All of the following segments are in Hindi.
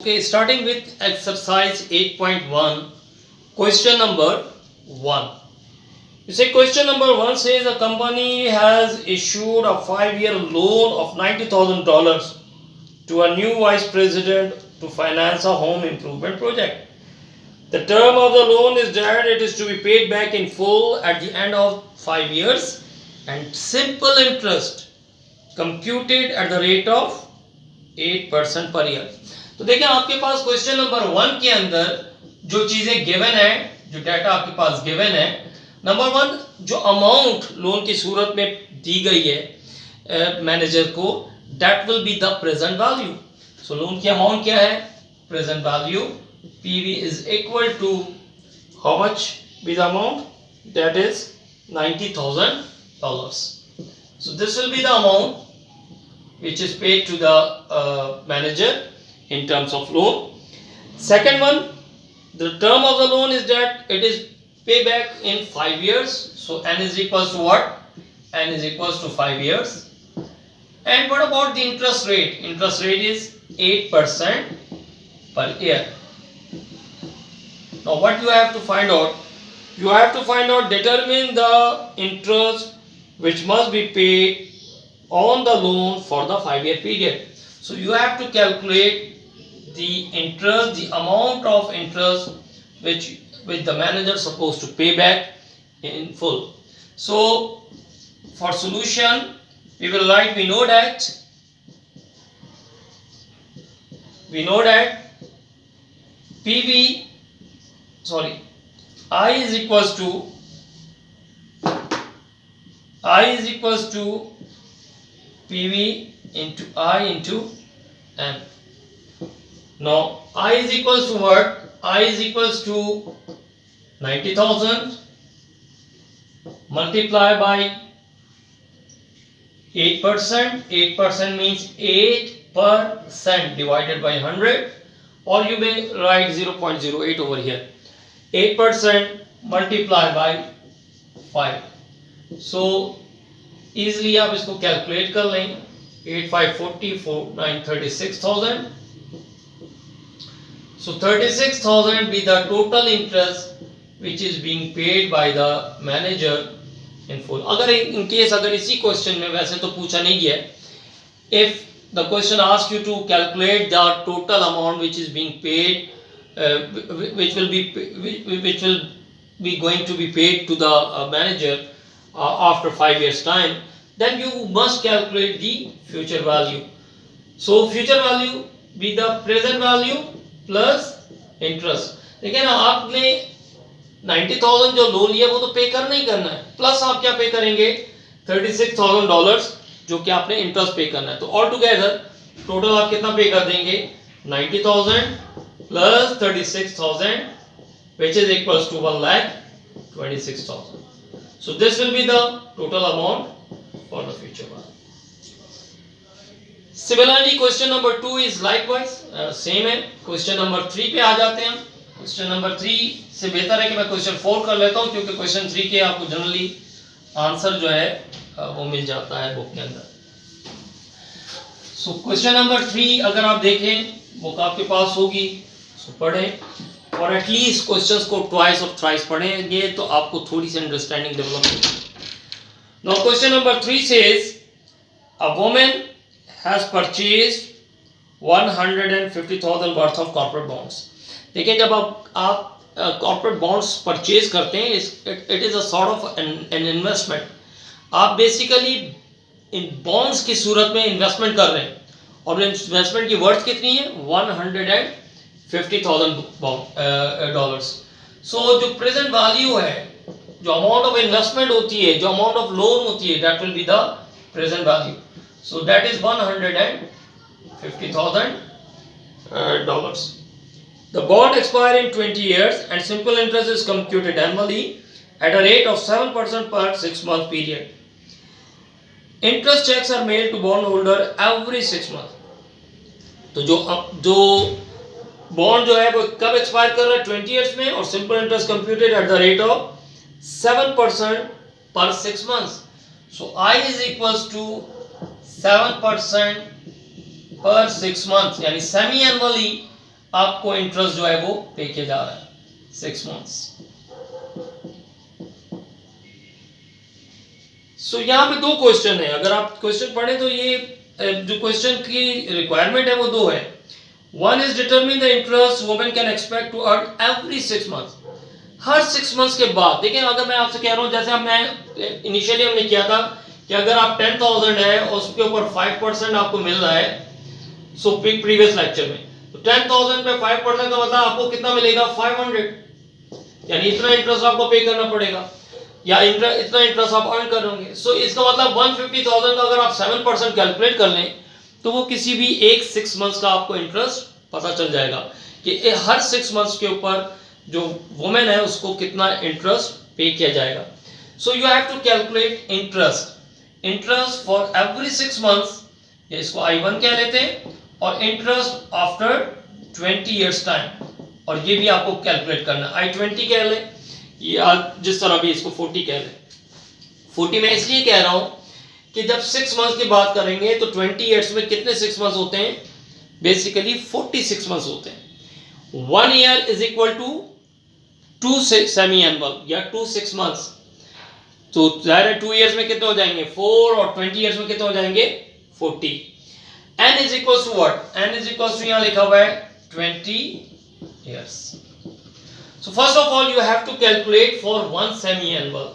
Okay, starting with exercise 8.1, question number 1. You say question number 1 says a company has issued a 5-year loan of $90,000 to a new vice president to finance a home improvement project. The term of the loan is that it is to be paid back in full at the end of 5 years and simple interest computed at the rate of 8% per year. तो देखिए आपके पास क्वेश्चन नंबर 1 के अंदर जो चीजें गिवन है, जो डाटा आपके पास गिवन है, नंबर 1 जो अमाउंट लोन की सूरत में दी गई है मैनेजर को, that will be the present value. So loan की अमाउंट क्या है? Present value. PV is equal to how much be the amount? That is $90,000. So this will be the amount which is paid to the manager in terms of loan. Second one, the term of the loan is that it is payback in 5 years. So n is equals to what? N is equals to 5 years. And what about the interest rate? Interest rate is 8% per year. Now what you have to find out? You have to find out, determine the interest which must be paid on the loan for the 5-year period. So you have to calculate the interest, the amount of interest which the manager is supposed to pay back in full. So for solution we will write, we know that I is equals to PV into I into M. Now I is equals to what? I is equals to 90,000 multiplied by 8%. 8% means 8% divided by 100, or you may write 0.08 over here. 8% multiplied by 5. So easily आप इसको कैलकुलेट कर लें. 8 5 40 4 9 36,000. So 36,000 be the total interest which is being paid by the manager in full. अगर in case अगर इसी क्वेश्चन में, वैसे तो पूछा नहीं है, if the question asks you to calculate the total amount which is being paid, which will be going to be paid to the manager after 5 years time, then you must calculate the future value. So future value be the present value plus interest. देखिए ना, आपने 90,000 जो लोन लिया वो तो पे करना ही करना है, प्लस आप क्या पे करेंगे? $36,000 जो कि आपने इंटरेस्ट पे करना है. तो ऑल टुगेदर टोटल आप कितना पे कर देंगे? 90,000 plus 36,000 which is equals to 1,26,000. So this will be the total amount for the future value. Similarly, question number 2 is likewise same है. Question number 3 पे आ जाते हैं हम. Question number 3 से बेहतर है कि मैं question 4 कर लेता हूँ, क्योंकि question 3 के आपको जनरली आंसर जो है वो मिल जाता है बुक के अंदर. So question number 3 अगर आप देखें बुक आपके पास होगी, so पढ़ें, और एटलीस्ट क्वेश्चंस को ट्वाइस और थ्राइस पढ़ेंगे तो आपको थोड़ी सी अंडरस्टैंडिंग डेवलप होगी. Now question number 3 says a woman has purchased 150,000 worth of corporate bonds. देखिए, जब आप corporate bonds परचेज करते हैं, it is a sort of an investment. आप बेसिकली इन बॉन्ड्स की सूरत में इन्वेस्टमेंट कर रहे हैं, और इन्वेस्टमेंट की वर्थ कितनी है? $150,000. सो जो प्रेजेंट वैल्यू है, जो अमाउंट ऑफ इन्वेस्टमेंट होती है, जो अमाउंट ऑफ लोन होती है, that will be the present value. So that is $150,000. The bond expire in 20 years and simple interest is computed annually at a rate of 7% per 6 month period. Interest checks are mailed to bondholder every 6 months. तो जो बॉन्ड जो है वो कब एक्सपायर कर रहा है? 20 इयर्स में, और simple interest computed at the rate of 7% पर 6 months. So I is equals to 7% per 6 months, यानी सेमी एनुअली आपको इंटरेस्ट जो है वो पे किया जा रहा है 6 मंथ्स। सो यहाँ पे दो क्वेश्चन है, अगर आप क्वेश्चन पढ़े तो ये जो क्वेश्चन की रिक्वायरमेंट है वो दो है। One is determine the interest women can expect to earn every 6 months, हर 6 मंथ्स के बाद। देखिए अगर मैं आपसे कह रहा हूँ, जैसे मैं इनिशियली हमने किया था कि अगर आप 10,000 है और उसके ऊपर 5% आपको मिल रहा है, सो प्रीवियस लेक्चर में, तो 10,000 पे 5% का मतलब आपको कितना मिलेगा 500, यानी इतना इंटरेस्ट आपको पे करना पड़ेगा या इतना इंटरेस्ट आप अर्न करोगे। सो इसका मतलब 150,000 का अगर आप 7% कैलकुलेट कर लें तो वो किसी भी एक 6 मंथ्स का आपको इंटरेस्ट पता चल जाएगा कि हर 6 मंथ्स के ऊपर जो वुमेन है उसको कितना इंटरेस्ट पे किया जाएगा। So you have to calculate interest for every 6 months, इसको I1 कह लेते हैं, और इंटरेस्ट आफ्टर 20 इयर्स टाइम, और ये भी आपको कैलकुलेट करना है। I20 कह लें या जिस तरह भी इसको 40 कह लें। 40 में इसलिए कह रहा हूं कि जब 6 मंथ्स की बात करेंगे तो 20 इयर्स में कितने 6 मंथ्स होते हैं, बेसिकली 46 मंथ्स होते हैं। 1 year is equal to 2 semi annual या 2 6 मंथ्स, तो जाहिर है 2 इयर्स में कितने हो जाएंगे 4, और 20 इयर्स में कितने हो जाएंगे 40। n is equal to what, n is equal to यहां लिखा हुआ है 20 years. So first of all you have to calculate for one semi-annual,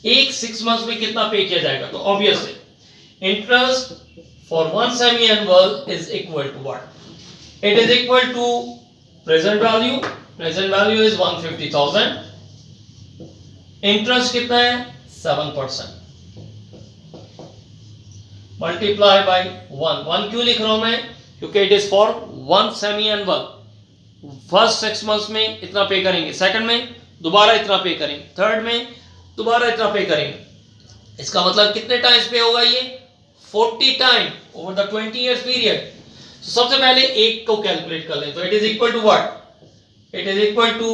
एक 6 months में कितना पे किया जाएगा। तो obviously interest for one semi-annual is equal to what? It is equal to present value. Present value is 150,000. Interest कितना है 7%. Multiply by 1. 1 क्यों लिख रहा हूं मैं, क्योंकि it is for one semi-annual। First 6 months में इतना पे करेंगे, सेकंड में दोबारा इतना पे करेंगे, थर्ड में दोबारा इतना पे करेंगे। इसका मतलब कितने टाइम्स पे होगा ये 40 time over the 20 years period. तो सबसे पहले एक को कैलकुलेट कर लें, तो it is equal to what, it is equal to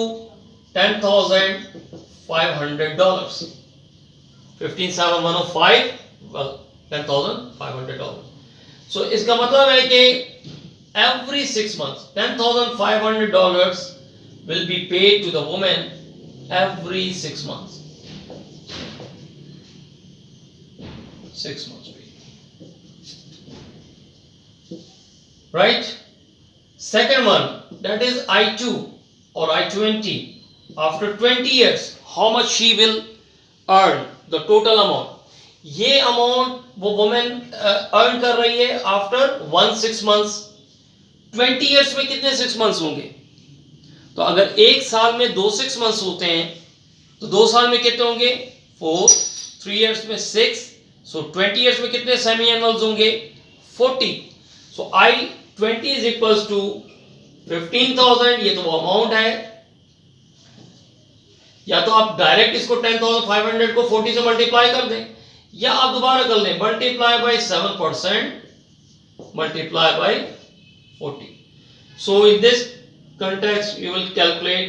$10,500। 15,715 $10,500। सो इसका मतलब है कि every 6 months $10,500 will be paid to the woman every 6 months, 6 months paid, right? Second one, that is I2 or I20, after 20 years how much she will earn, the total amount। ये अमाउंट वो वुमेन अर्न कर रही है आफ्टर 6 months। 20 इयर्स में कितने 6 मंथ्स होंगे, तो अगर एक साल में 2 6 मंथ्स होते हैं तो 2 साल में कितने होंगे 4, 3 इयर्स में 6, सो 20 इयर्स में कितने सेमी एनुअल्स होंगे 40। सो I20 इज इक्वल्स टू 15,000, ये तो वो अमाउंट है, या तो आप डायरेक्ट इसको 10,500 को 40 से मल्टीप्लाई कर दें, या आप दोबारा कर लें multiply by 7% multiply by 40। So in this context you will calculate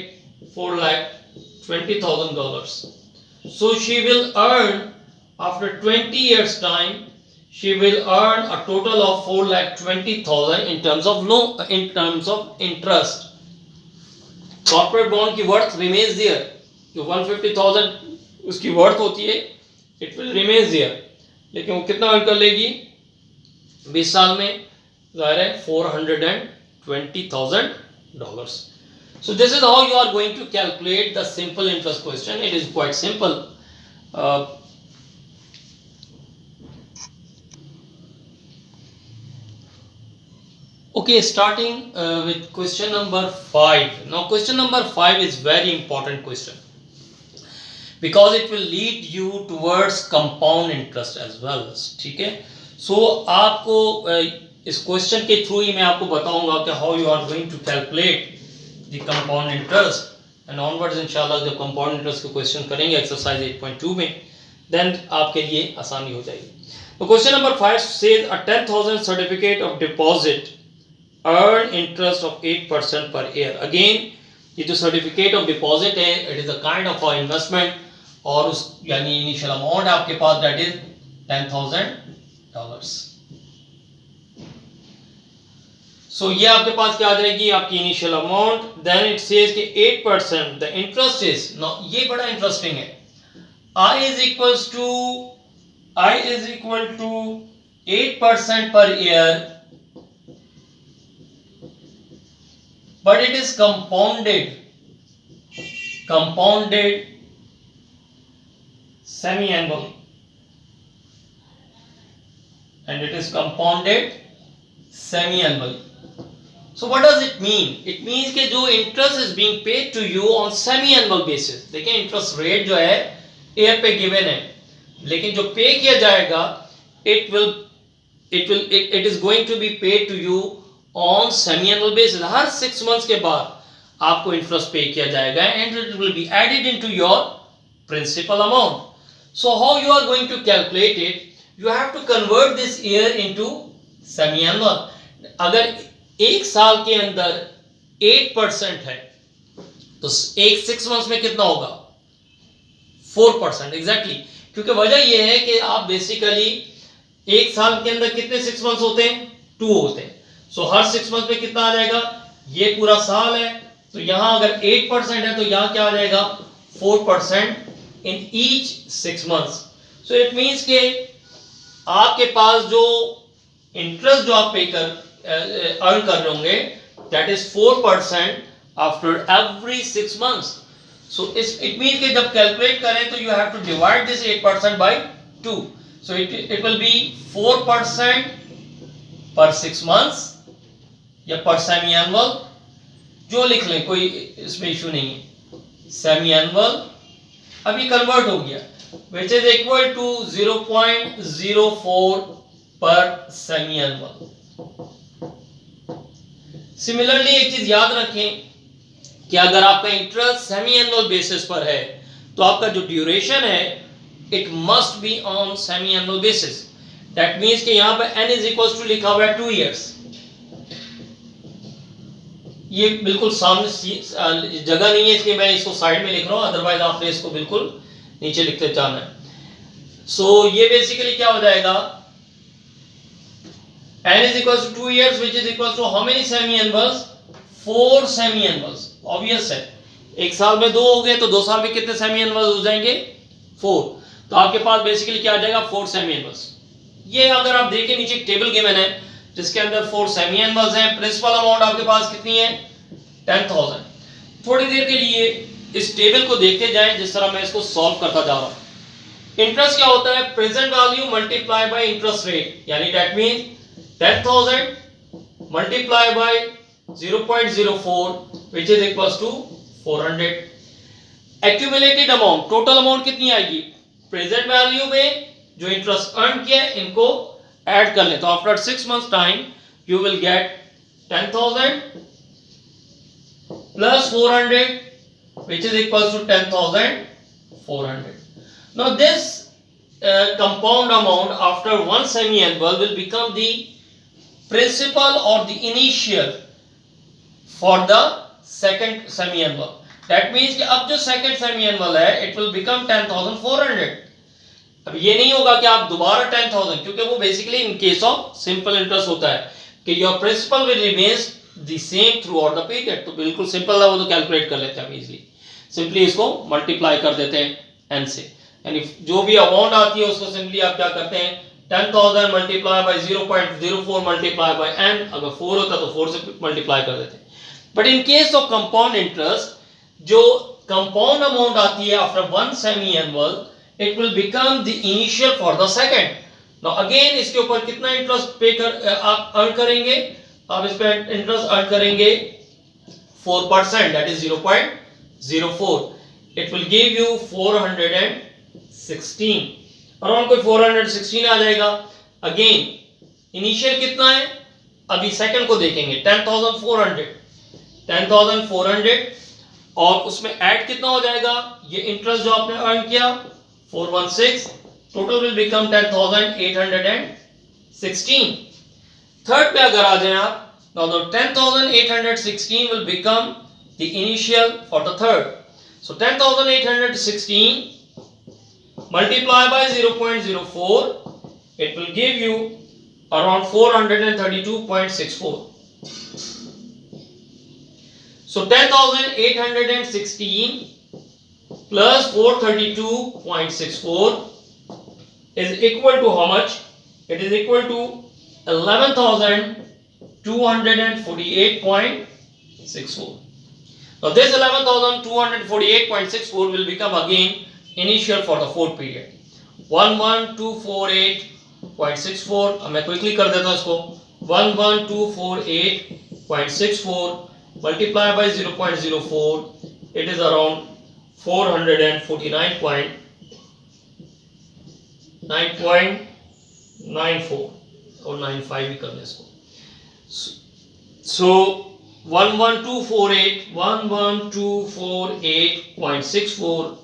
$4,20,000. So she will earn after 20 years time, she will earn a total of 4,20,000 in terms of interest। Corporate bond की worth remains there, जो 150,000 उसकी worth होती है it will remains there, लेकिन वो कितना earn कर लेगी 20 साल में, ज़ाहिर है $420,000। So this is how you are going to calculate the simple interest question. It is quite simple. Okay, starting with question number 5. Now question number 5 is very important question because it will lead you towards compound interest as well. ठीक है, so आपको इस क्वेश्चन के थ्रू ही मैं आपको बताऊंगा कि how you are going to calculate the compound interest, and onwards इंशाल्लाह जब कंपाउंड इंटरेस्ट के क्वेश्चन करेंगे एक्सरसाइज 8.2 में, देन आपके लिए आसानी हो जाएगी। तो question number 5 says a 10,000 certificate of deposit earn interest of 8% per year. Again ये जो सर्टिफिकेट ऑफ डिपॉजिट है it is a kind of a investment, और उस यानी इनिशियल अमाउंट आपके पास दैट इज $10,000। सो ये आपके पास क्या आ जाएगी आपकी initial amount. Then it says कि 8% द इंटरेस्ट इज. नो ये बड़ा इंटरेस्टिंग है. I is equal to 8% per year, but it is compounded semi-annual, and it is compounded semi-annual. So what does it mean? It means कि जो interest is being paid to you on semi-annual basis. देखिए interest rate जो है ईयर पे गिवन है, लेकिन जो पे किया जाएगा it is going to be paid to you on semi-annual basis. Her 6 months के बाद आपको इंटरेस्ट पे किया जाएगा and it will be added into your principal amount. So how you are going to calculate it? You have to convert this year into semi-annual. अगर एक साल के अंदर 8% है तो एक 6 months में कितना होगा 4%. एग्जैक्टली क्योंकि वजह यह है कि आप बेसिकली एक साल के अंदर कितने 6 months होते हैं 2 होते हैं. सो हर 6 months में कितना आ जाएगा ये पूरा साल है तो यहां अगर 8% है तो यहां क्या आ जाएगा 4% in each 6 months. So it means के आपके पास जो इंटरेस्ट जो आप पे कर अर्न कर रहे होंगे that is 4% after every 6 months. So it means कि जब कैलकुलेट करें तो you have to divide this 8% by 2. So it will be 4% per 6 months या per semi-annual, जो लिख लें कोई इसमें इशू नहीं है. Semi-annual अभी कन्वर्ट हो गया which is equal to 0.04 per semi-annual. Similarly एक चीज याद रखें कि अगर आपका इंटरेस्ट सेमी एनुअल बेसिस पर है तो आपका जो ड्यूरेशन है it must be on semi annual basis. That means कि यहां पर n इज इक्वल टू लिखा हुआ है 2 years. ये बिल्कुल सामने जगह नहीं है इसलिए मैं इसको साइड में लिख रहा हूं, अदरवाइज आपने इसको बिल्कुल नीचे लिखते जाना है. सो ये बेसिकली क्या हो जाएगा n is equal to 2 years which is equal to how many semi-annuals 4 semi-annuals. Obvious है एक साल में 2 हो गए तो 2 साल में कितने semi-annuals हो जाएंगे 4. तो आपके पास बेसिकली क्या आ जाएगा 4 semi-annuals. ये अगर आप देखें नीचे एक टेबल गिवन है जिसके अंदर 4 semi-annuals हैं. प्रिंसिपल अमाउंट आपके पास कितनी है 10,000. थोड़ी देर के लिए इस टेबल को देखते जाएं जिस तरह मैं इसको सॉल्व करता जा रहा हूं. इंटरेस्ट क्या होता है present value multiply by interest rate, यानी that means 10,000 multiply by 0.04 which is equals to 400. Accumulated amount total amount कितनी आएगी प्रेजेंट वैल्यू में जो इंटरेस्ट अर्न किया इनको ऐड कर लें तो after 6 months time you will get 10,000 plus 400 which is equals to 10,400. Now this compound amount after one semi-annual will become the principal or the initial for the second semi-annual. That means कि अब जो second semi-annual है it will become 10,400. अब ये नहीं होगा कि आप दोबारा 10,000 क्योंकि वो basically in case of simple interest होता है कि your principal will remains the same throughout the period. तो बिल्कुल simple है वो तो calculate कर लेते हैं हम easily. Simply इसको multiply कर देते हैं n से, यानी जो भी amount आती है उसको simply आप क्या करते हैं 10,000 multiply by 0.04 multiply by n. अगर 4 होता तो 4 से multiply कर देते हैं. But in case of compound interest, जो compound amount आती है after one semi-annual, it will become the initial for the second. Now again इसके ऊपर कितना interest पे कर आप earn करेंगे, आप इस पे interest earn करेंगे 4%, that is 0.04. It will give you 416. Around कोई 416 आ जाएगा. Again initial कितना है अभी second को देखेंगे 10,400 और उसमें ऐड कितना हो जाएगा ये इंटरेस्ट जो आपने अर्न किया 416. Total will become 10,816. थर्ड पे अगर आ जाए आप now the 10,816 will become the initial for the third. So 10,816 multiply by 0.04 it will give you around 432.64. So 10,816 plus 432.64 is equal to how much? It is equal to 11,248.64. Now this 11,248.64 will become again initial for the fourth period. 11,248.64. अब मैं क्विकली कर देता हूँ इसको. 11,248.64 multiply by 0.04. It is around 449.994 और 95 भी कर दें इसको. So 11,248.64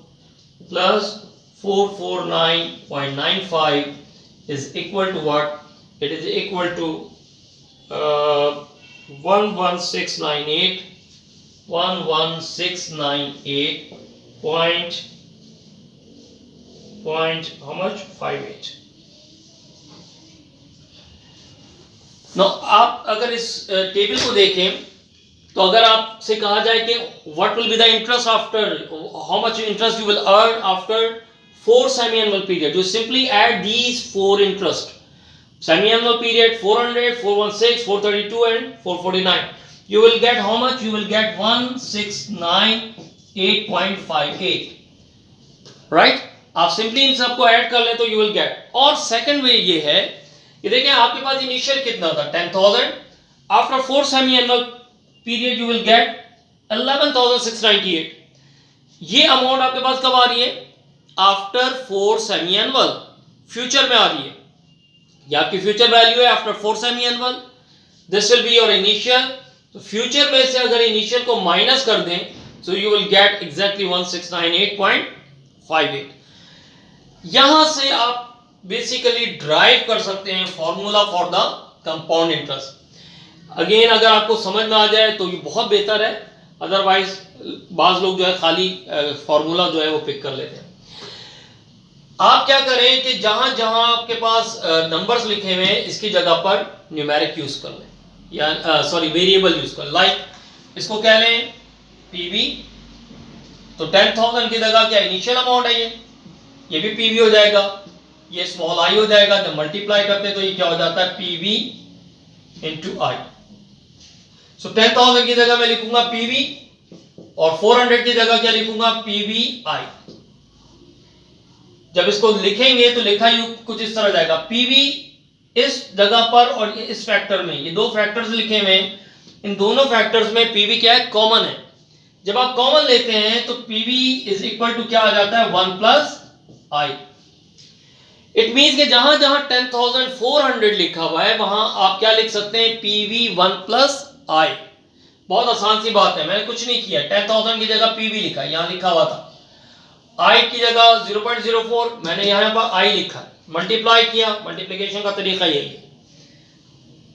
plus 449.95 is equal to what? It is equal to 11698 point how much? 58. Now आप अगर इस टेबल को देखें तो अगर आपसे कहा जाए कि what will be the interest after, how much interest you will earn after 4 semi-annual period, you simply add these 4 interest. Semi-annual period 400, 416, 432 and 449. You will get how much? You will get 1698.58. Right? आप सिंपली इन सबको ऐड कर लें तो you will get. और सेकंड वे ये है कि देखें आपके पास इनिशियल कितना था 10,000. After 4 semi-annual period you will get 11,698. ये अमाउंट आपके पास कब आ रही है? After 4 semi-annual. फ्यूचर में आ रही है. ये आपकी फ्यूचर वैल्यू है after 4 semi-annual. This will be your initial. तो फ्यूचर में से अगर इनिशियल को माइनस कर दें so you will get exactly 1698.58. यहां से आप बेसिकली ड्राइव कर सकते हैं formula for the compound interest. Again अगर आपको समझ में आ जाए तो ये बहुत बेहतर है, अदरवाइज बाज लोग जो है खाली फॉर्मूला जो है वो पिक कर लेते हैं. आप क्या करें कि जहां जहां आपके पास नंबर्स लिखे हुए हैं इसकी जगह पर न्यूमेरिक यूज कर लें या वेरिएबल यूज कर. लाइक इसको कह लें पीवी. तो 10,000 की जगह क्या इनिशियल अमाउंट है, ये भी पीवी हो जाएगा, ये स्मॉल आई हो जाएगा. जब मल्टीप्लाई करते हैं तो ये क्या हो जाता है पीवी इंटू आई. सो 10,000 की जगह मैं लिखूंगा पीवी और 400 की जगह क्या लिखूंगा पीवी आई. जब इसको लिखेंगे तो लिखा ही कुछ इस तरह जाएगा. पीवी इस जगह पर और इस फैक्टर में, ये दो फैक्टर्स लिखे हुए हैं, इन दोनों फैक्टर्स में पीवी क्या है कॉमन है. जब आप कॉमन लेते हैं तो पीवी इज इक्वल टू क्या आ जाता है 1 प्लस आई. इट मींस कि जहां जहां 10,400 लिखा हुआ है वहां आप क्या लिख सकते हैं पीवी 1 प्लस आई. बहुत आसान सी बात है, मैंने कुछ नहीं किया. 10,000 की जगह पीवी लिखा, यहां लिखा हुआ था. आई की जगह 0.04 मैंने यहां पर आई लिखा, मल्टीप्लाई किया. मल्टीप्लिकेशन का तरीका यही है.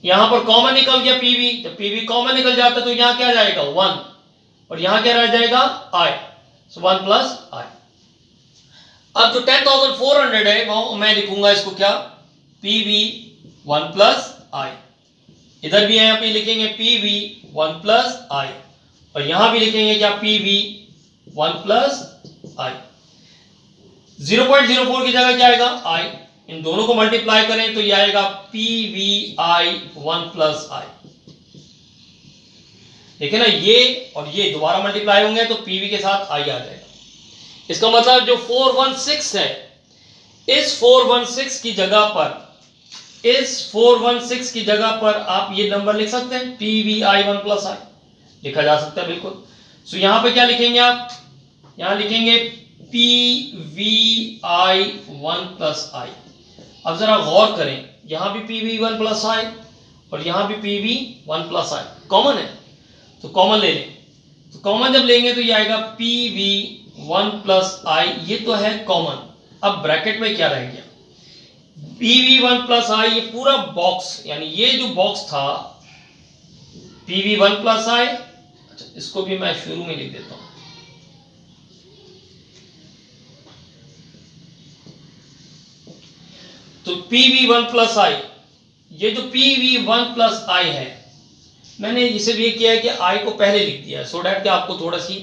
यहां पर कॉमन निकल गया पीवी. जब पीवी कॉमन निकल जाता है तो यहां क्या जाएगा 1 और यहां क्या रह जाएगा आई. सो 1 प्लस आई. अब जो 10,400 है वो मैं लिखूंगा इसको क्या पीवी 1 प्लस आई. इधर भी यहां पे लिखेंगे पीवी 1 प्लस आई और यहां भी लिखेंगे क्या पीवी 1 प्लस आई. 0.04 की जगह क्या आएगा आई. इन दोनों को मल्टीप्लाई करें तो ये आएगा पीवी आई 1 प्लस आई. देखिए ना, ये और ये दोबारा मल्टीप्लाई होंगे तो पीवी के साथ आई आ जाएगा. इसका मतलब जो 416 है, इस 416 की जगह पर आप ये नंबर लिख सकते हैं पीवी आई 1 प्लस आई लिखा जा सकता है बिल्कुल. सो यहां पे क्या लिखेंगे आप, यहां लिखेंगे पीवी आई 1 प्लस आई. अब जरा गौर करें, यहां भी पीवी 1 प्लस आई और यहां भी पीवी 1 प्लस आई कॉमन है तो कॉमन ले लें. तो कॉमन जब लेंगे तो ये आएगा पीवी 1 प्लस आई. ये तो है कॉमन. अब ब्रैकेट में क्या रह गया पीवी 1 प्लस आई. ये पूरा बॉक्स यानी ये जो बॉक्स था पीवी 1 प्लस आई. अच्छा, इसको भी मैं शुरू में लिख देता हूं. तो पीवी 1 प्लस आई, ये जो पीवी 1 प्लस आई है मैंने इसे भी किया है कि आई को पहले लिख दिया सो डैट कि आपको थोड़ा सी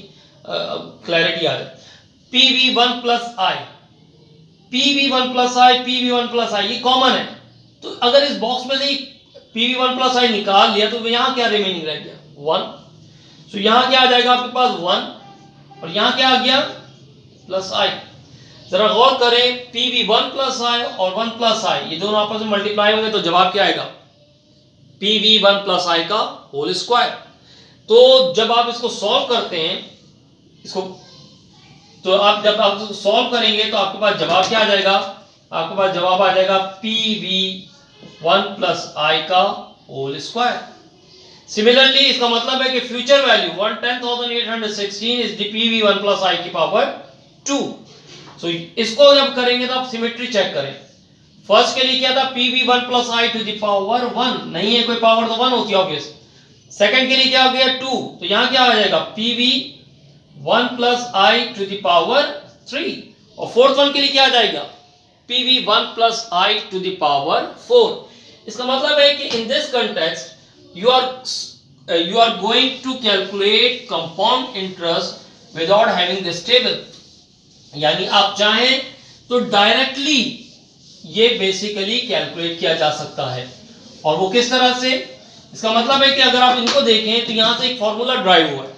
क्लैरिटी आ जाए। PV1 प्लस आई, PV1 प्लस आई, PV1 प्लस आई ये कॉमन है, तो अगर इस बॉक्स में से PV1 प्लस आई निकाल लिया तो यहाँ क्या रिमेनिंग रह गया 1, सो यहाँ क्या आ जाएगा आपके पास 1 और यहाँ क्या आ गया प्लस आई। जरा गौर करें PV1 प्लस आई और 1 प्लस आई ये दोनों आपस में मल्टीप्लाई होंगे तो जवाब क्या आएगा PV1 प्लस आई का होल स्क्वायर। तो जब आप इसको सॉल्व करते हैं इसको, तो आप जब आप इसको सॉल्व करेंगे तो आपके पास जवाब क्या आ जाएगा, आपके पास जवाब आ जाएगा PV1 प्लस आई का होल स्क्वायर। सिमिलरली इसका मतलब है कि future value 110,816 is the PV1 plus I की पावर 2। सो इसको जब करेंगे तो आप सिमेट्री चेक करें। फर्स्ट के लिए क्या था PV1 plus i to the power 1, नहीं है कोई पावर तो 1 होती है ऑब्वियस। सेकंड के लिए क्या हो गया 2, तो यहां क्या आ जाएगा PV1 plus i to the power 3, और फोर्थ वन के लिए क्या आ जाएगा PV1 plus i to the power 4। इसका मतलब है कि in this context you are going to calculate compound interest without having this table, यानी आप चाहें तो डायरेक्टली ये बेसिकली कैलकुलेट किया जा सकता है। और वो किस तरह से, इसका मतलब है कि अगर आप इनको देखें तो यहां से एक फॉर्मूला ड्राइव हुआ है,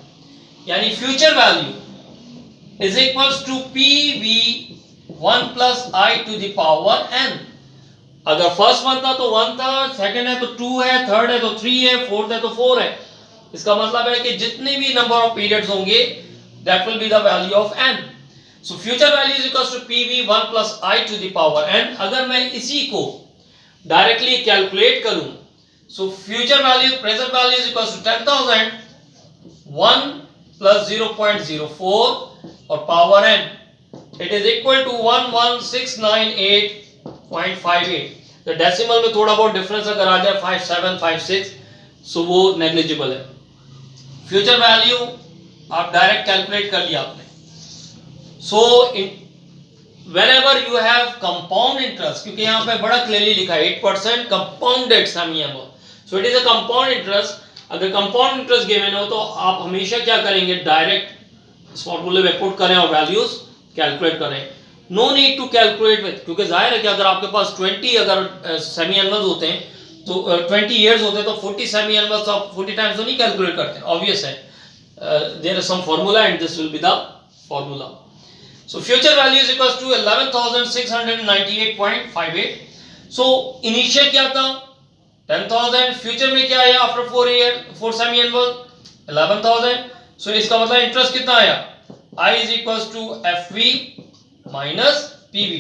यानी future value is equals to PV1 plus i to the power n। अगर फर्स्ट वन था तो 1 था, सेकंड है तो 2 है, थर्ड है तो 3 है, फोर्थ है तो 4 है। इसका मतलब है कि जितने भी नंबर ऑफ पीरियड्स होंगे that will be the value of n। So future value is equals to PV1 plus i to the power n। अगर मैं इसी को डायरेक्टली कैलकुलेट करूं, so future value present value is equals to 10,000 1 plus 0.04 और power n, it is equal to 11698.58। तो डेसिमल में थोड़ा बहुत डिफरेंस अगर आ जाए 57 56 सो वो नेग्लिजिबल है। फ्यूचर वैल्यू आप डायरेक्ट कैलकुलेट कर लिया आपने। सो whenever you have compound interest, क्योंकि यहाँ पे बड़ा क्लियरली लिखा है 8% compounded semi-annual, so it is a compound interest। अगर compound interest given हो तो आप हमेशा क्या करेंगे डायरेक्ट इस फॉर्मूले में पुट करें और वैल्यूज कैलकुलेट करें। No need to calculate with, क्योंकि जाहिर है कि अगर आपके पास 20 अगर सेमी एनुअल्स होते हैं तो 20 इयर्स होते हैं तो 40 सेमी एनुअल्स आप 40 टाइम्स तो नहीं कैलकुलेट करते, ऑब्वियस है। There is some formula and this will be the formula. So future value is equals to 11,698.58। So initial क्या था 10,000, future में क्या आया after 4 semi annual 11,000। So इसका मतलब इंटरेस्ट कितना आया I is equals to FV minus PV,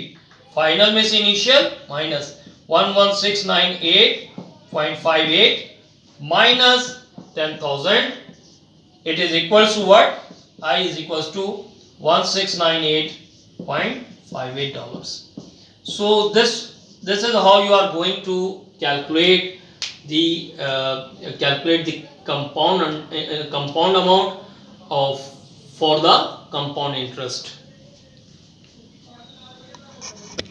final में से initial minus 11698.58 minus 10,000, it is equals to what? I is equals to $1698.58. So this is how you are going to calculate the compound amount of for the compound interest.